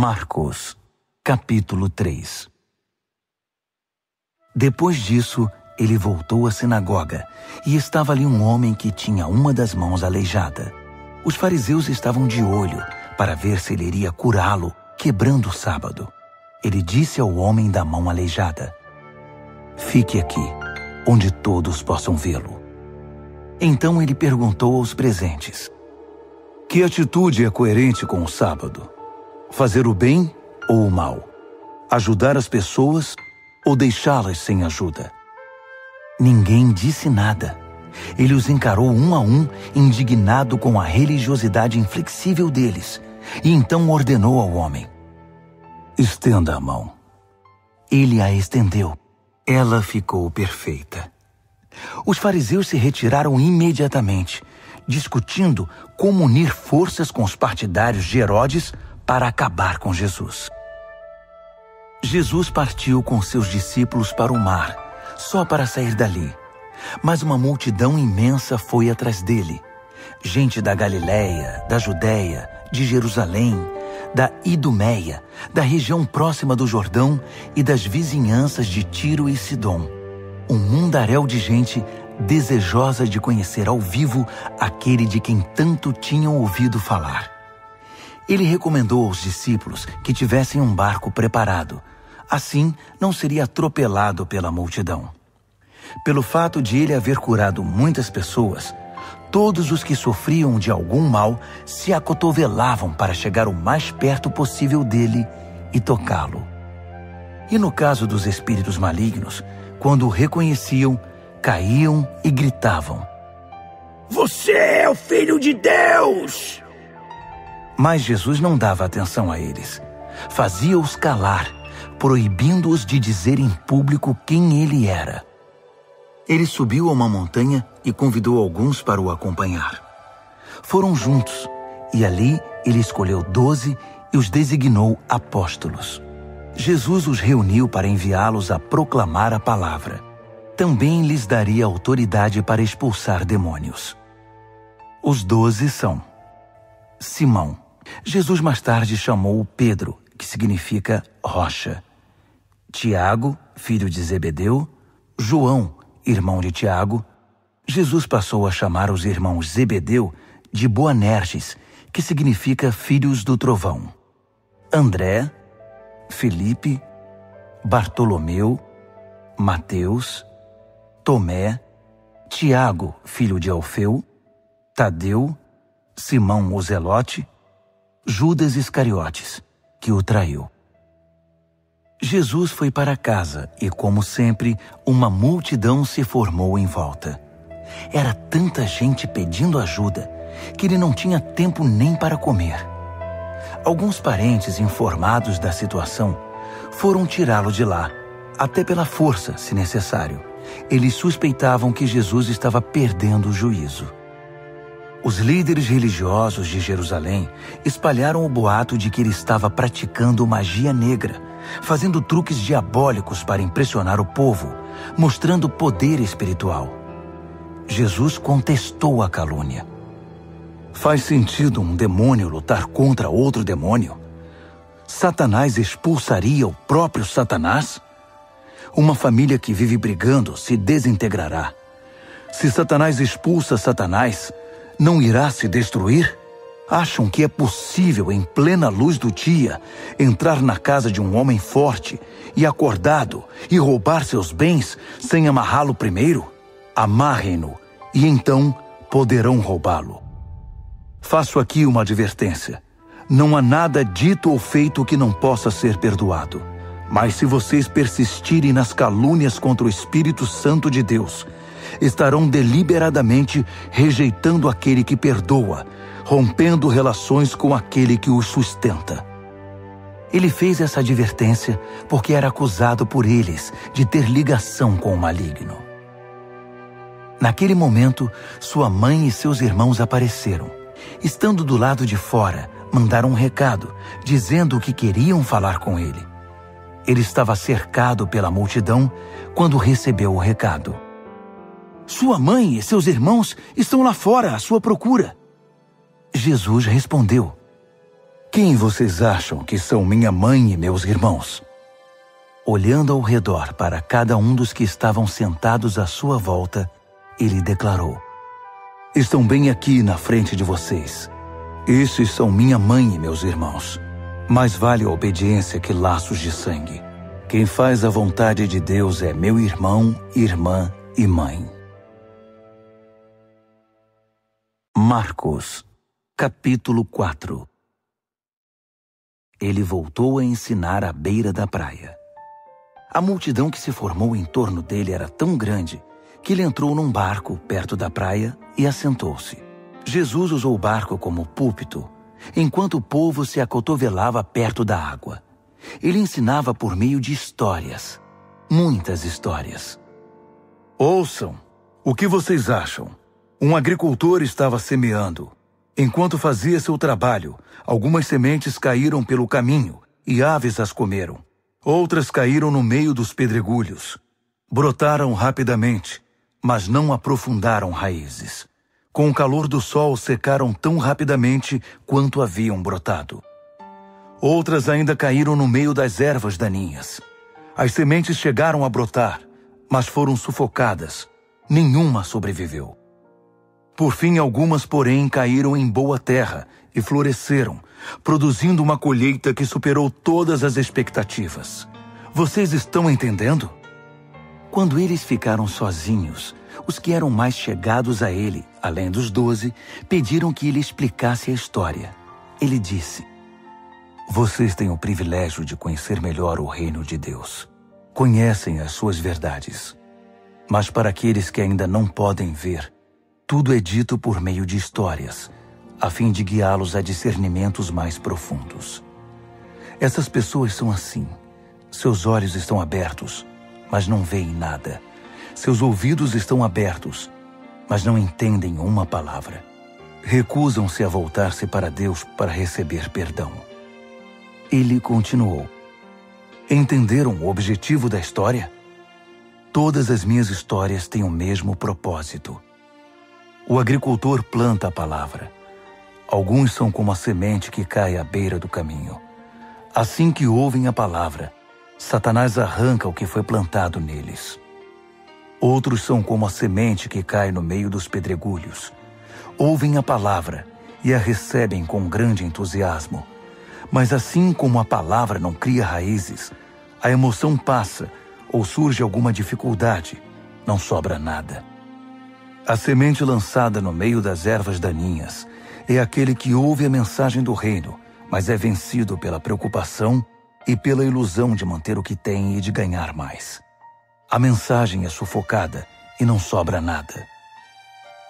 Marcos, capítulo 3. Depois disso, ele voltou à sinagoga, e estava ali um homem que tinha uma das mãos aleijada. Os fariseus estavam de olho para ver se ele iria curá-lo, quebrando o sábado. Ele disse ao homem da mão aleijada: "Fique aqui, onde todos possam vê-lo." Então ele perguntou aos presentes: "Que atitude é coerente com o sábado? Fazer o bem ou o mal? Ajudar as pessoas ou deixá-las sem ajuda?" Ninguém disse nada. Ele os encarou um a um, indignado com a religiosidade inflexível deles, e então ordenou ao homem: "Estenda a mão." Ele a estendeu. Ela ficou perfeita. Os fariseus se retiraram imediatamente, discutindo como unir forças com os partidários de Herodes para acabar com Jesus. Jesus partiu com seus discípulos para o mar, só para sair dali. Mas uma multidão imensa foi atrás dele. Gente da Galiléia, da Judéia, de Jerusalém, da Idumeia, da região próxima do Jordão e das vizinhanças de Tiro e Sidom. Um mundaréu de gente desejosa de conhecer ao vivo aquele de quem tanto tinham ouvido falar. Ele recomendou aos discípulos que tivessem um barco preparado. Assim, não seria atropelado pela multidão. Pelo fato de ele haver curado muitas pessoas, todos os que sofriam de algum mal se acotovelavam para chegar o mais perto possível dele e tocá-lo. E no caso dos espíritos malignos, quando o reconheciam, caíam e gritavam: "Você é o Filho de Deus!" Mas Jesus não dava atenção a eles. Fazia-os calar, proibindo-os de dizer em público quem ele era. Ele subiu a uma montanha e convidou alguns para o acompanhar. Foram juntos, e ali ele escolheu 12 e os designou apóstolos. Jesus os reuniu para enviá-los a proclamar a palavra. Também lhes daria autoridade para expulsar demônios. Os 12 são: Simão. Jesus mais tarde chamou Pedro, que significa rocha. Tiago, filho de Zebedeu. João, irmão de Tiago. Jesus passou a chamar os irmãos Zebedeu de Boanerges, que significa filhos do trovão. André, Felipe, Bartolomeu, Mateus, Tomé, Tiago, filho de Alfeu, Tadeu, Simão o Zelote, Judas Iscariotes, que o traiu. Jesus foi para casa e, como sempre, uma multidão se formou em volta. Era tanta gente pedindo ajuda que ele não tinha tempo nem para comer. Alguns parentes informados da situação foram tirá-lo de lá, até pela força, se necessário. Eles suspeitavam que Jesus estava perdendo o juízo. Os líderes religiosos de Jerusalém espalharam o boato de que ele estava praticando magia negra, fazendo truques diabólicos para impressionar o povo, mostrando poder espiritual. Jesus contestou a calúnia. Faz sentido um demônio lutar contra outro demônio? Satanás expulsaria o próprio Satanás? Uma família que vive brigando se desintegrará. Se Satanás expulsa Satanás, não irá se destruir? Acham que é possível, em plena luz do dia, entrar na casa de um homem forte e acordado e roubar seus bens sem amarrá-lo primeiro? Amarrem-no e então poderão roubá-lo. Faço aqui uma advertência. Não há nada dito ou feito que não possa ser perdoado. Mas se vocês persistirem nas calúnias contra o Espírito Santo de Deus, estarão deliberadamente rejeitando aquele que perdoa, rompendo relações com aquele que o sustenta. Ele fez essa advertência porque era acusado por eles de ter ligação com o maligno. Naquele momento, sua mãe e seus irmãos apareceram. Estando do lado de fora, mandaram um recado, dizendo que queriam falar com ele. Ele estava cercado pela multidão quando recebeu o recado. Sua mãe e seus irmãos estão lá fora à sua procura. Jesus respondeu: Quem vocês acham que são minha mãe e meus irmãos? Olhando ao redor para cada um dos que estavam sentados à sua volta, ele declarou: estão bem aqui na frente de vocês. Esses são minha mãe e meus irmãos. Mais vale a obediência que laços de sangue. Quem faz a vontade de Deus é meu irmão, irmã e mãe. Marcos, capítulo 4. Ele voltou a ensinar à beira da praia. A multidão que se formou em torno dele era tão grande que ele entrou num barco perto da praia e assentou-se. Jesus usou o barco como púlpito, enquanto o povo se acotovelava perto da água. Ele ensinava por meio de histórias, muitas histórias. Ouçam, o que vocês acham? Um agricultor estava semeando. Enquanto fazia seu trabalho, algumas sementes caíram pelo caminho e aves as comeram. Outras caíram no meio dos pedregulhos. Brotaram rapidamente, mas não aprofundaram raízes. Com o calor do sol, secaram tão rapidamente quanto haviam brotado. Outras ainda caíram no meio das ervas daninhas. As sementes chegaram a brotar, mas foram sufocadas. Nenhuma sobreviveu. Por fim, algumas, porém, caíram em boa terra e floresceram, produzindo uma colheita que superou todas as expectativas. Vocês estão entendendo? Quando eles ficaram sozinhos, os que eram mais chegados a ele, além dos 12, pediram que ele explicasse a história. Ele disse: vocês têm o privilégio de conhecer melhor o reino de Deus. Conhecem as suas verdades. Mas para aqueles que ainda não podem ver, tudo é dito por meio de histórias, a fim de guiá-los a discernimentos mais profundos. Essas pessoas são assim. Seus olhos estão abertos, mas não veem nada. Seus ouvidos estão abertos, mas não entendem uma palavra. Recusam-se a voltar-se para Deus para receber perdão. Ele continuou: entenderam o objetivo da história? Todas as minhas histórias têm o mesmo propósito. O agricultor planta a palavra. Alguns são como a semente que cai à beira do caminho. Assim que ouvem a palavra, Satanás arranca o que foi plantado neles. Outros são como a semente que cai no meio dos pedregulhos. Ouvem a palavra e a recebem com grande entusiasmo. Mas assim como a palavra não cria raízes, a emoção passa ou surge alguma dificuldade, não sobra nada. A semente lançada no meio das ervas daninhas é aquele que ouve a mensagem do reino, mas é vencido pela preocupação e pela ilusão de manter o que tem e de ganhar mais. A mensagem é sufocada e não sobra nada.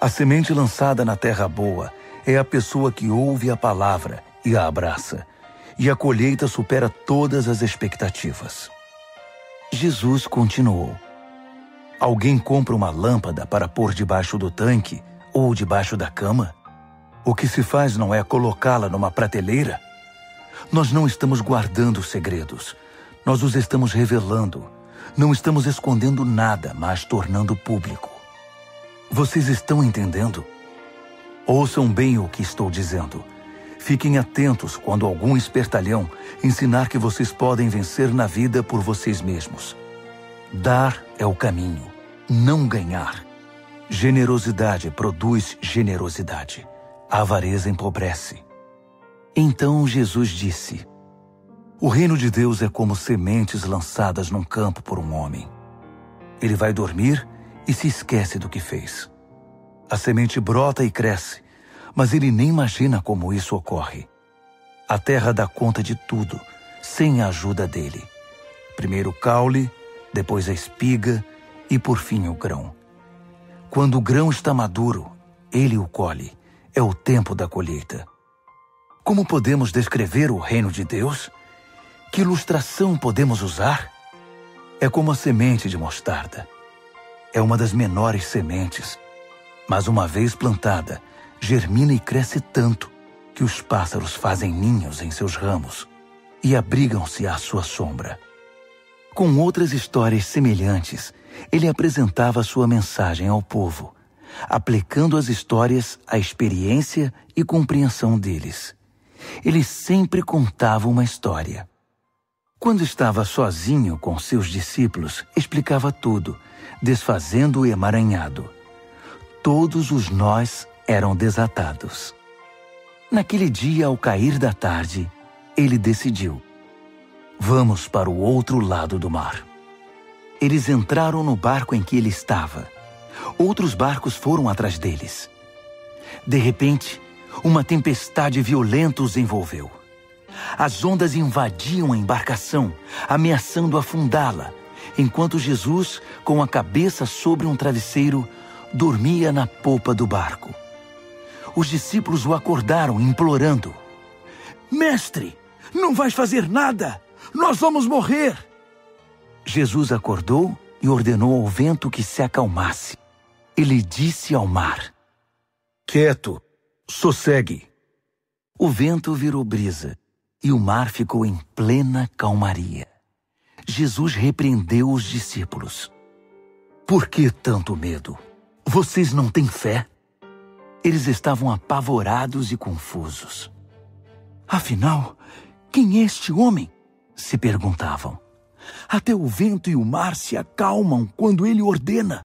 A semente lançada na terra boa é a pessoa que ouve a palavra e a abraça, e a colheita supera todas as expectativas. Jesus continuou: alguém compra uma lâmpada para pôr debaixo do tanque ou debaixo da cama? O que se faz não é colocá-la numa prateleira? Nós não estamos guardando segredos. Nós os estamos revelando. Não estamos escondendo nada, mas tornando público. Vocês estão entendendo? Ouçam bem o que estou dizendo. Fiquem atentos quando algum espertalhão ensinar que vocês podem vencer na vida por vocês mesmos. Dar é o caminho, não ganhar. Generosidade produz generosidade. A avareza empobrece. Então Jesus disse: o reino de Deus é como sementes lançadas num campo por um homem. Ele vai dormir e se esquece do que fez. A semente brota e cresce, mas ele nem imagina como isso ocorre. A terra dá conta de tudo, sem a ajuda dele. Primeiro o caule, depois a espiga e por fim o grão. Quando o grão está maduro, ele o colhe. É o tempo da colheita. Como podemos descrever o reino de Deus? Que ilustração podemos usar? É como a semente de mostarda. É uma das menores sementes, mas uma vez plantada, germina e cresce tanto que os pássaros fazem ninhos em seus ramos e abrigam-se à sua sombra. Com outras histórias semelhantes, ele apresentava sua mensagem ao povo, aplicando as histórias à experiência e compreensão deles. Ele sempre contava uma história. Quando estava sozinho com seus discípulos, explicava tudo, desfazendo o emaranhado. Todos os nós eram desatados. Naquele dia, ao cair da tarde, ele decidiu: vamos para o outro lado do mar. Eles entraram no barco em que ele estava. Outros barcos foram atrás deles. De repente, uma tempestade violenta os envolveu. As ondas invadiam a embarcação, ameaçando afundá-la, enquanto Jesus, com a cabeça sobre um travesseiro, dormia na popa do barco. Os discípulos o acordaram, implorando: Mestre, não vais fazer nada! Nós vamos morrer! Jesus acordou e ordenou ao vento que se acalmasse. Ele disse ao mar: Quieto, sossegue. O vento virou brisa e o mar ficou em plena calmaria. Jesus repreendeu os discípulos: Por que tanto medo? Vocês não têm fé? Eles estavam apavorados e confusos. Afinal, quem é este homem? Se perguntavam. Até o vento e o mar se acalmam quando ele ordena.